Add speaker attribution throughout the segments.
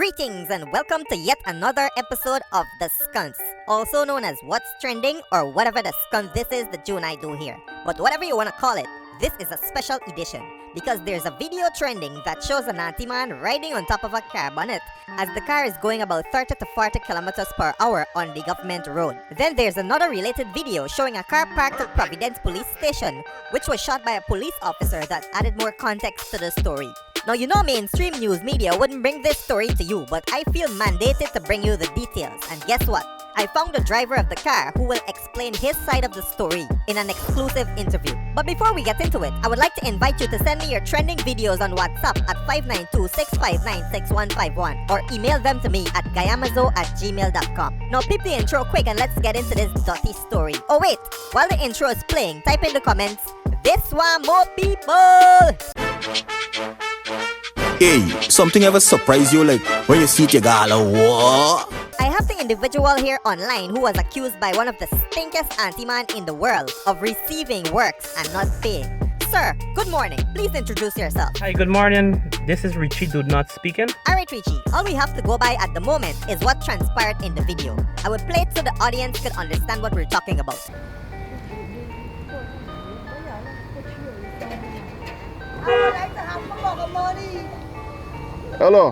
Speaker 1: Greetings and welcome to yet another episode of The Skunts, also known as What's Trending or whatever the skunt this is that you and I do here. But whatever you want to call it, this is a special edition because there's a video trending that shows an auntie man riding on top of a car bonnet as the car is going about 30 to 40 kilometers per hour on the government road. Then there's another related video showing a car parked at Providence Police Station, which was shot by a police officer that added more context to the story. Now, you know mainstream news media wouldn't bring this story to you, but I feel mandated to bring you the details. And guess what? I found the driver of the car who will explain his side of the story in an exclusive interview. But before we get into it, I would like to invite you to send me your trending videos on WhatsApp at 592-659-6151 or email them to me at guyamazo@gmail.com. Now peep the intro quick and let's get into this dirty story. Oh wait, while the intro is playing, type in the comments, "This one more people!"
Speaker 2: Hey, something ever surprise you like when you see it, you go, what?
Speaker 1: I have the individual here online who was accused by one of the stinkiest auntie man in the world of receiving works and not paying. Sir, good morning. Please introduce yourself.
Speaker 3: Hi, good morning. This is Richie Do Not speaking.
Speaker 1: Alright Richie, all we have to go by at the moment is what transpired in the video. I will play it so the audience can understand what we're talking about.
Speaker 4: Hello,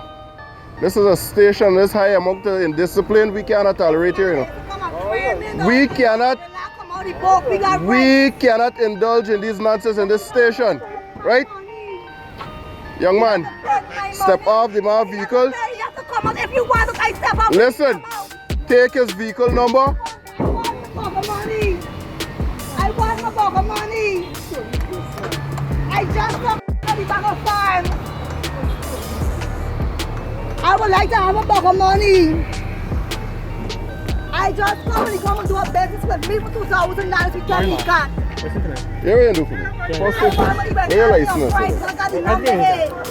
Speaker 4: this is a station, this high amount of indiscipline, we cannot tolerate here, you know. We cannot indulge in these nonsense in this station, right? Young man, step off the my vehicle. Listen, take his vehicle number.
Speaker 5: I want my bag of money. I just got the bag of farm. I would like to have a bag of money. I just come and do a business with me for $2,000 we can be got.
Speaker 4: Yeah, what you do for me? First station, where your license?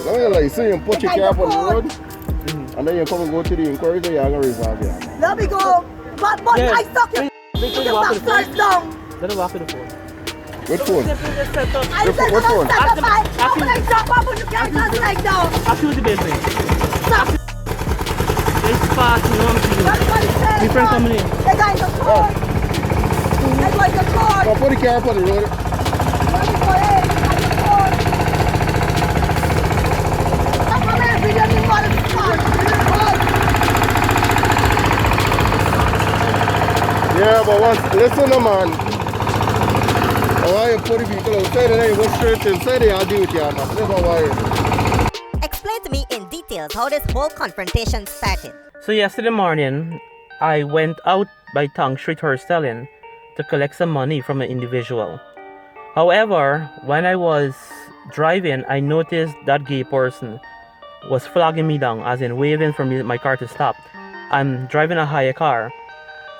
Speaker 4: Where your license, you put your car up on the road, and then you come and go to the inquiry, so you're going to reserve it.
Speaker 5: Let me go. But
Speaker 3: Yeah.
Speaker 5: I stuck you. You back first down.
Speaker 3: Let her walk to the phone.
Speaker 4: What phone?
Speaker 5: I said
Speaker 4: What
Speaker 5: don't
Speaker 4: phone?
Speaker 5: stop the fight. How can I drop off when you can't just like down?
Speaker 3: Ask you the business.
Speaker 5: Stop.
Speaker 3: It's fast, you know what I'm saying?
Speaker 5: Everybody says
Speaker 3: Different coming in.
Speaker 5: They got in the court. They got in the court.
Speaker 4: Now put the car up on the road.
Speaker 5: Let me go in. They got in the court. Stop from here. We don't even want to start.
Speaker 4: Yeah, but listen, man. I want you to put the vehicle outside and then you go straight inside and I'll deal with you, man. Never worry.
Speaker 1: Explain to me in details how this whole confrontation started.
Speaker 3: So yesterday morning, I went out by Tong Street Horstelling to collect some money from an individual. However, when I was driving, I noticed that gay person was flagging me down, as in waving for me my car to stop. I'm driving a higher car,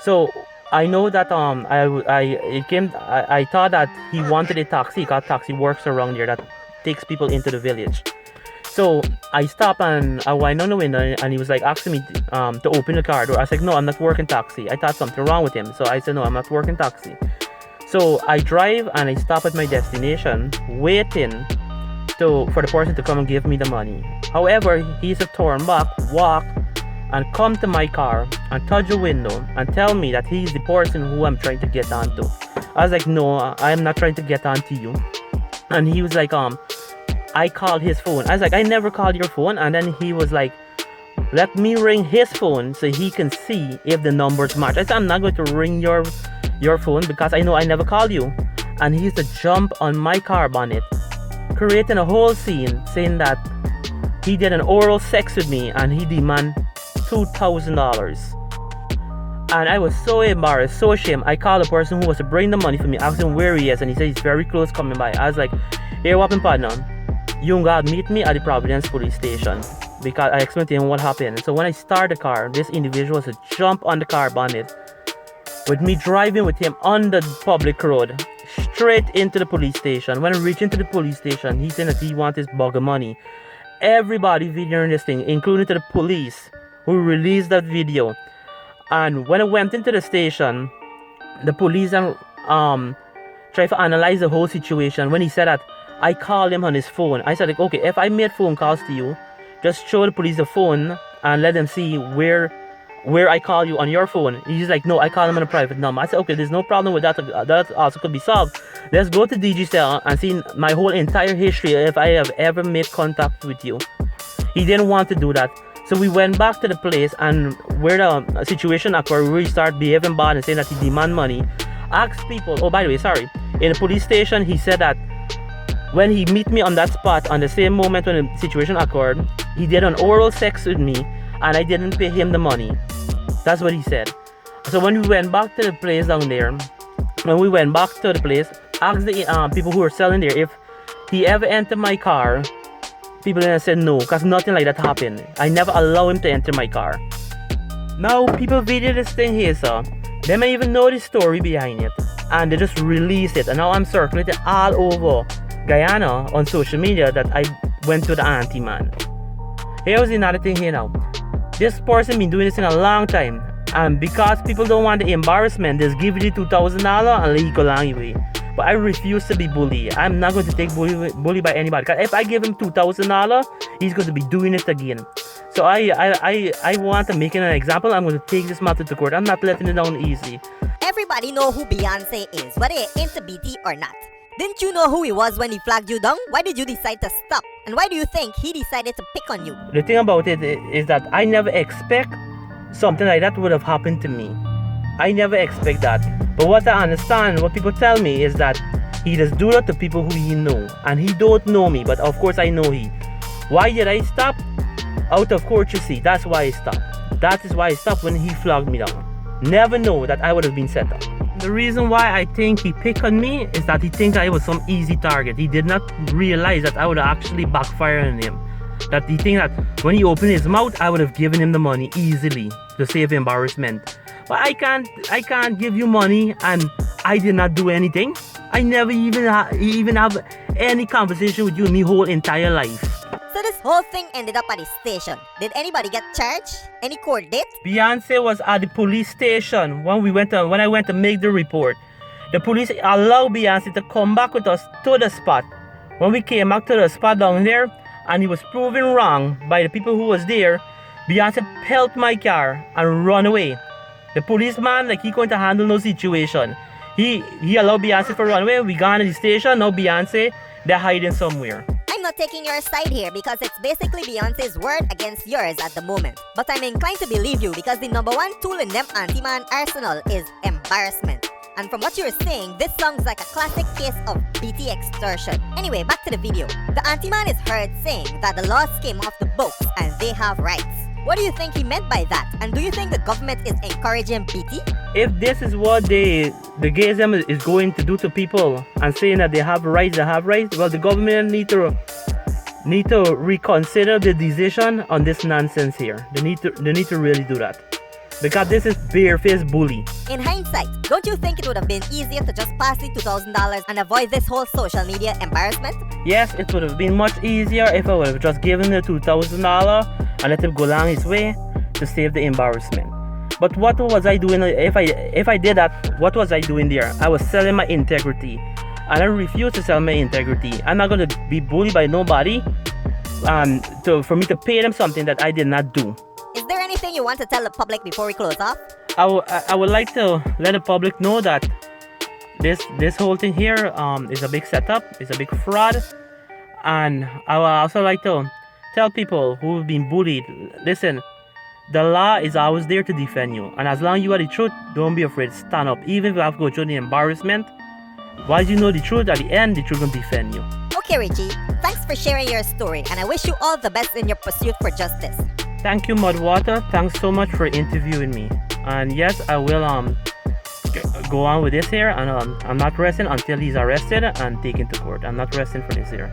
Speaker 3: so I know that I thought that he wanted a taxi, because taxi works around here that takes people into the village. So I stopped and I went on the window and he was like asking me to open the car door. I was like, no, I'm not working taxi. I thought something wrong with him. So I said, no, I'm not working taxi. So I drive and I stop at my destination waiting for the person to come and give me the money. However, he's a turn back, walk and come to my car and touch the window and tell me that he's the person who I'm trying to get onto. I was like, no, I am not trying to get onto you. And he was like, I called his phone. I was like, I never called your phone. And then he was like, let me ring his phone so he can see if the numbers match. I said, I'm not going to ring your phone because I know I never called you. And he used to jump on my car bonnet, creating a whole scene saying that he did an oral sex with me and he demanded $2,000. And I was so embarrassed, so ashamed. I called the person who was to bring the money for me, asked him where he is, and he said he's very close coming by. I was like, hey, what happened, partner? You gotta meet me at the Providence Police Station, because I explained to him what happened. So when I start the car, this individual was to jump on the car bonnet with me driving with him on the public road straight into the police station. When I reached into the police station, he said that he wanted his bag of money. Everybody videoing this thing, including to the police who released that video. And when I went into the station, the police tried to analyze the whole situation. When he said that I called him on his phone, I said, like, okay, if I made phone calls to you, just show the police the phone and let them see where I call you on your phone. He's like, no, I call him on a private number. I said, okay, there's no problem with that. That also could be solved. Let's go to DG cell and see my whole entire history if I have ever made contact with you. He didn't want to do that. So we went back to the place, and where the situation occurred, we start behaving bad and saying that he demand money. Asked people, oh, by the way, sorry. In the police station, he said that when he meet me on that spot, on the same moment when the situation occurred, he did an oral sex with me, and I didn't pay him the money. That's what he said. So when we went back to the place down there, asked the people who were selling there if he ever entered my car. People then said no, because nothing like that happened. I never allow him to enter my car. Now people video this thing here, so they may even know the story behind it, and they just release it, and now I'm circulating all over Guyana on social media that I went to the auntie man. Here's another thing here now. This person been doing this in a long time, and because people don't want the embarrassment, just give you $2,000 and let you go along your way. But I refuse to be bullied. I'm not going to take bully by anybody. Because if I give him $2,000, he's going to be doing it again. So I want to make it an example. I'm going to take this matter to court. I'm not letting it down easy.
Speaker 1: Everybody know who Beyonce is, whether you're into Beetee or not. Didn't you know who he was when he flagged you down? Why did you decide to stop? And why do you think he decided to pick on you?
Speaker 3: The thing about it is that I never expect something like that would have happened to me. I never expect that. But what I understand, what people tell me is that he does do that to people who he know. And he don't know me, but of course I know he. Why did I stop? Out of courtesy, that's why I stopped. That is why I stopped when he flogged me down. Never know that I would have been set up. The reason why I think he picked on me is that he thinks I was some easy target. He did not realize that I would actually backfire on him. That he thinks that when he opened his mouth, I would have given him the money easily to save embarrassment. But I can't give you money, and I did not do anything. I never even have any conversation with you in my whole entire life.
Speaker 1: So this whole thing ended up at the station. Did anybody get charged? Any court date?
Speaker 3: Beyonce was at the police station when I went to make the report. The police allowed Beyonce to come back with us to the spot. When we came back to the spot down there, and he was proven wrong by the people who was there, Beyonce helped my car and run away. The policeman, like, he going to handle no situation. He allowed Beyonce to run away. We gone to the station. Now Beyonce, they're hiding somewhere.
Speaker 1: I'm not taking your side here because it's basically Beyonce's word against yours at the moment. But I'm inclined to believe you because the number one tool in them anti-man arsenal is embarrassment. And from what you're saying, this sounds like a classic case of Beetee extortion. Anyway, back to the video. The anti-man is heard saying that the laws came off the books and they have rights. What do you think he meant by that? And do you think the government is encouraging Beetee?
Speaker 3: If this is what the gayism is going to do to people and saying that they have rights, well, the government need to reconsider the decision on this nonsense here. They need to really do that. Because this is barefaced bully.
Speaker 1: In hindsight, don't you think it would have been easier to just pass the $2,000 and avoid this whole social media embarrassment?
Speaker 3: Yes, it would have been much easier if I would have just given the $2,000 and let him go along his way to save the embarrassment. But what was I doing? If I did that, what was I doing there? I was selling my integrity, and I refuse to sell my integrity. I'm not going to be bullied by nobody for me to pay them something that I did not do.
Speaker 1: Is there anything you want to tell the public before we close off?
Speaker 3: I would like to let the public know that this whole thing here is a big setup, it's a big fraud, and I would also like to tell people who've been bullied, listen, the law is always there to defend you, and as long as you are the truth, don't be afraid, stand up. Even if you have to go through the embarrassment, once you know the truth, at the end, the truth will defend you.
Speaker 1: Okay, Richie, thanks for sharing your story, and I wish you all the best in your pursuit for justice.
Speaker 3: Thank you, Mudwata. Thanks so much for interviewing me. And yes, I will go on with this here, and I'm not resting until he's arrested and taken to court. I'm not resting for this here.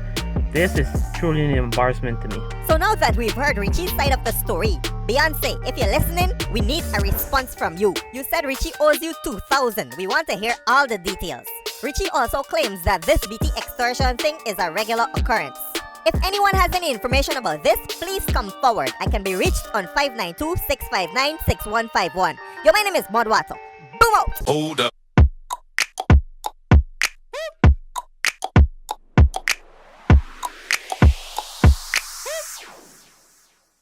Speaker 3: This is truly an embarrassment to me.
Speaker 1: So now that we've heard Richie's side of the story, Beyonce, if you're listening, we need a response from you. You said Richie owes you $2,000. We want to hear all the details. Richie also claims that this Beetee extortion thing is a regular occurrence. If anyone has any information about this, please come forward. I can be reached on 592-659-6151. Yo, my name is Mudwata. Boom out!
Speaker 2: Hold up.